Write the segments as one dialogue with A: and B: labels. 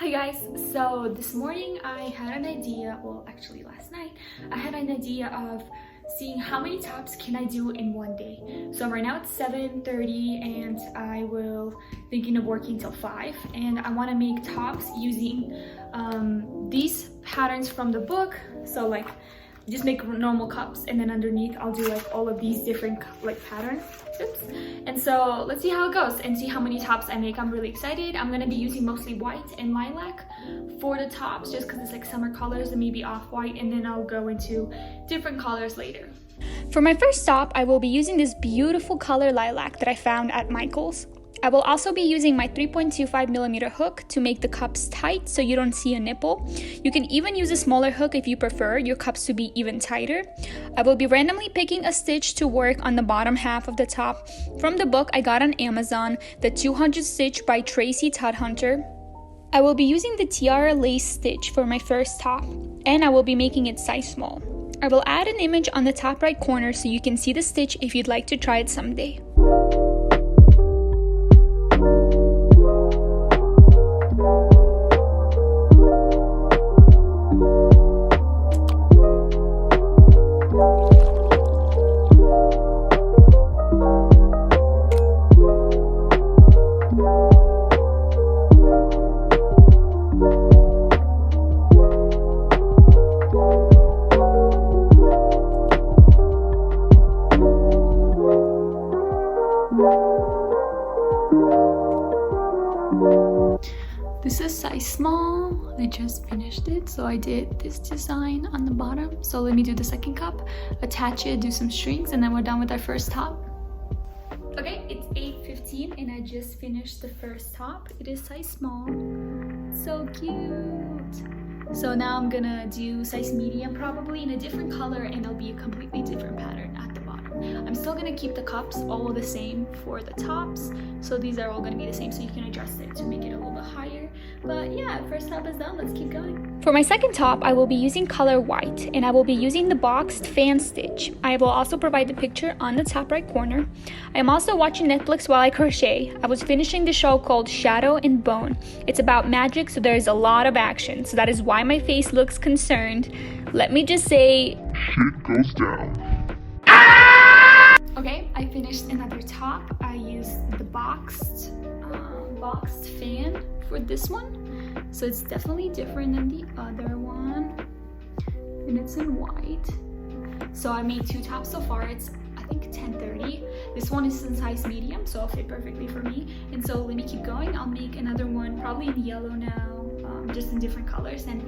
A: Hi guys, so this morning I had an idea, well actually last night, I had an idea of seeing how many tops can I do in one day. So right now it's 7:30 and I will thinking of working till 5 and I want to make tops using these patterns from the book. So like just make normal cups and then underneath I'll do like all of these different like patterns. And so let's see how it goes and see how many tops I make. I'm really excited. I'm gonna be using mostly white and lilac for the tops just because it's like summer colors and maybe off-white, and then I'll go into different colors later.
B: For my first top, I will be using this beautiful color lilac that I found at Michael's. I will also be using my 3.25mm hook to make the cups tight so you don't see a nipple. You can even use a smaller hook if you prefer your cups to be even tighter. I will be randomly picking a stitch to work on the bottom half of the top. From the book I got on Amazon, the 200 stitch by Tracy Todd Hunter. I will be using the tiara lace stitch for my first top, and I will be making it size small. I will add an image on the top right corner so you can see the stitch if you'd like to try it someday.
A: This is size small. I just finished it, so I did this design on the bottom. So let me do the second cup, attach it, do some strings, and then we're done with our first top. Okay, it's 8:15 and I just finished the first top. It is size small. So cute. So now I'm gonna do size medium, probably in a different color, and it'll be a completely different pattern at the bottom. I'm still gonna keep the cups all the same for the tops, so these are all gonna be the same, so you can adjust it to make it a little bit higher. But yeah, first top is done. Let's keep going.
B: For my second top, I will be using color white, and I will be using the boxed fan stitch. I will also provide the picture on the top right corner. I am also watching Netflix while I crochet. I was finishing the show called Shadow and Bone. It's about magic, so there is a lot of action, so that is why my face looks concerned. Let me just say,
C: shit goes down.
A: Okay, I finished another top. I used the boxed fan for this one, so it's definitely different than the other one, and it's in white. So I made two tops so far. It's I think 10:30. This one is in size medium, so it'll fit perfectly for me. And so let me keep going. I'll make another one probably in yellow now, just in different colors and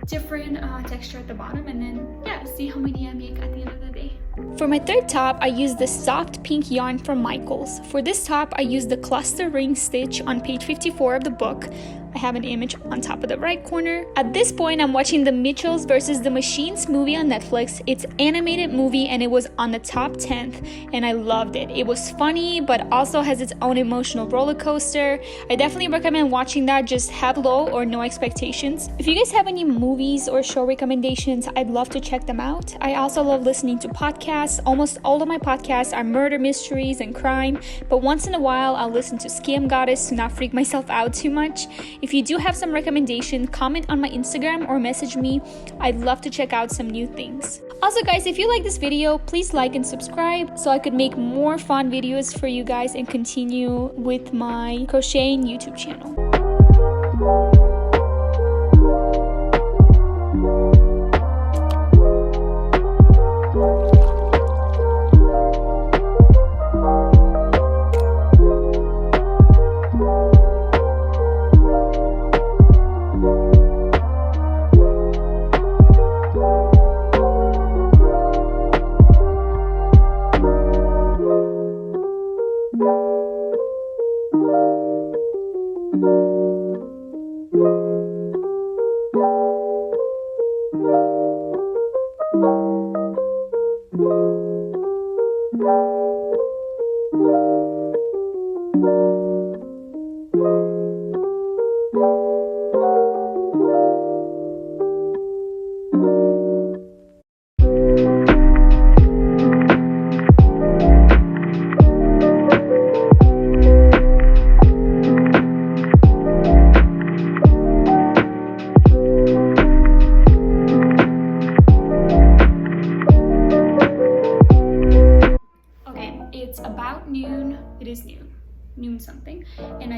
A: different texture at the bottom, and then yeah, see how many I make at the end of the day.
B: For my third top, I used the soft pink yarn from Michael's. For this top, I used the cluster ring stitch on page 54 of the book. I have an image on top of the right corner. At this point, I'm watching the Mitchells vs. the Machines movie on Netflix. It's an animated movie and it was on the top 10th and I loved it. It was funny but also has its own emotional roller coaster. I definitely recommend watching that. Just have low or no expectations. If you guys have any movies or show recommendations, I'd love to check them out. I also love listening to podcasts. Almost all of my podcasts are murder mysteries and crime, but once in a while I'll listen to Scam Goddess to not freak myself out too much. If you do have some recommendation, comment on my Instagram or message me. I'd love to check out some new things. Also guys, if you like this video, please like and subscribe so I could make more fun videos for you guys and continue with my crocheting YouTube channel.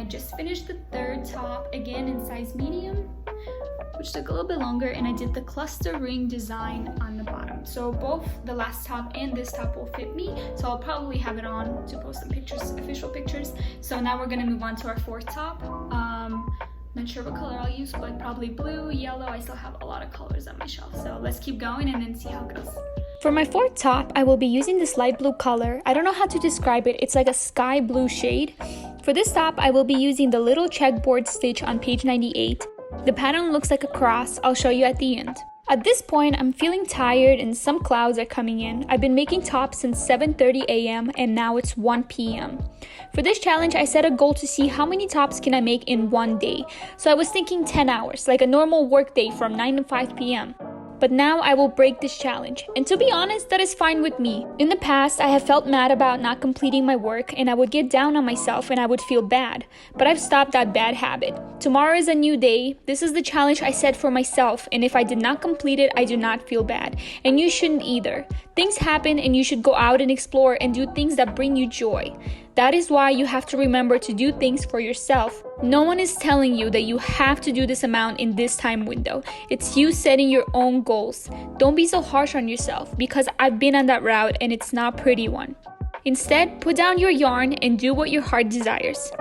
A: just finished the third top, again in size medium, which took a little bit longer, and I did the cluster ring design on the bottom. So both the last top and this top will fit me, so I'll probably have it on to post some pictures, official pictures. So now we're gonna move on to our fourth top. Not sure what color I'll use, but probably blue, yellow. I still have a lot of colors on my shelf, so let's keep going and then see how it goes.
B: For my fourth top, I will be using this light blue color. I don't know how to describe it. It's like a sky blue shade. For this top, I will be using the little checkerboard stitch on page 98. The pattern looks like a cross. I'll show you at the end. At this point, I'm feeling tired and some clouds are coming in. I've been making tops since 7:30 a.m. and now it's 1 p.m. For this challenge, I set a goal to see how many tops can I make in one day. So I was thinking 10 hours, like a normal work day from 9 to 5 p.m. But now I will break this challenge, and to be honest, that is fine with me. In the past, I have felt mad about not completing my work, and I would get down on myself and I would feel bad. But I've stopped that bad habit. Tomorrow is a new day. This is the challenge I set for myself, and if I did not complete it, I do not feel bad. And you shouldn't either. Things happen and you should go out and explore and do things that bring you joy. That is why you have to remember to do things for yourself. No one is telling you that you have to do this amount in this time window. It's you setting your own goals. Don't be so harsh on yourself, because I've been on that route and it's not a pretty one. Instead, put down your yarn and do what your heart desires.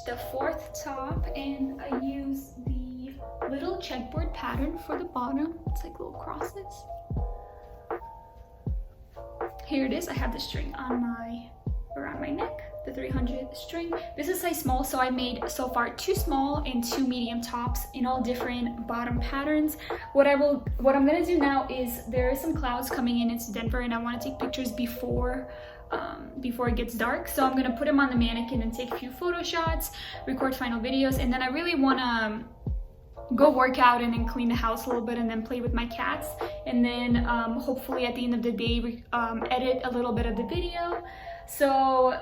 A: The fourth top, and I use the little checkerboard pattern for the bottom. It's like little crosses. Here it is. I have the string on around my neck, the 300 string. This is size small, so I made so far 2 small and 2 medium tops in all different bottom patterns. What I'm gonna do now is, there is some clouds coming in. It's Denver, and I want to take pictures before it gets dark, so I'm gonna put them on the mannequin and take a few photo shots, record final videos, and then I really want to go work out and then clean the house a little bit and then play with my cats, and then hopefully at the end of the day edit a little bit of the video. So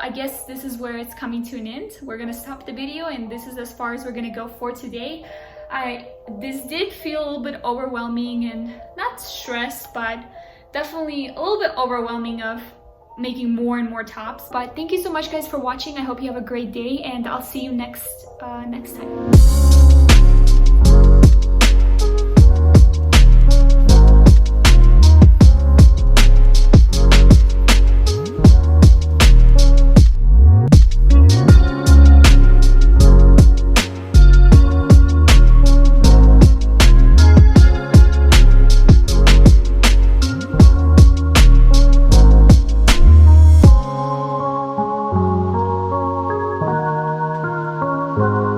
A: I guess this is where it's coming to an end. We're gonna stop the video, and this is as far as we're gonna go for today. This did feel a little bit overwhelming, and not stressed, but definitely a little bit overwhelming of making more and more tops. But thank you so much, guys, for watching. I hope you have a great day, and I'll see you next time.
C: Bye.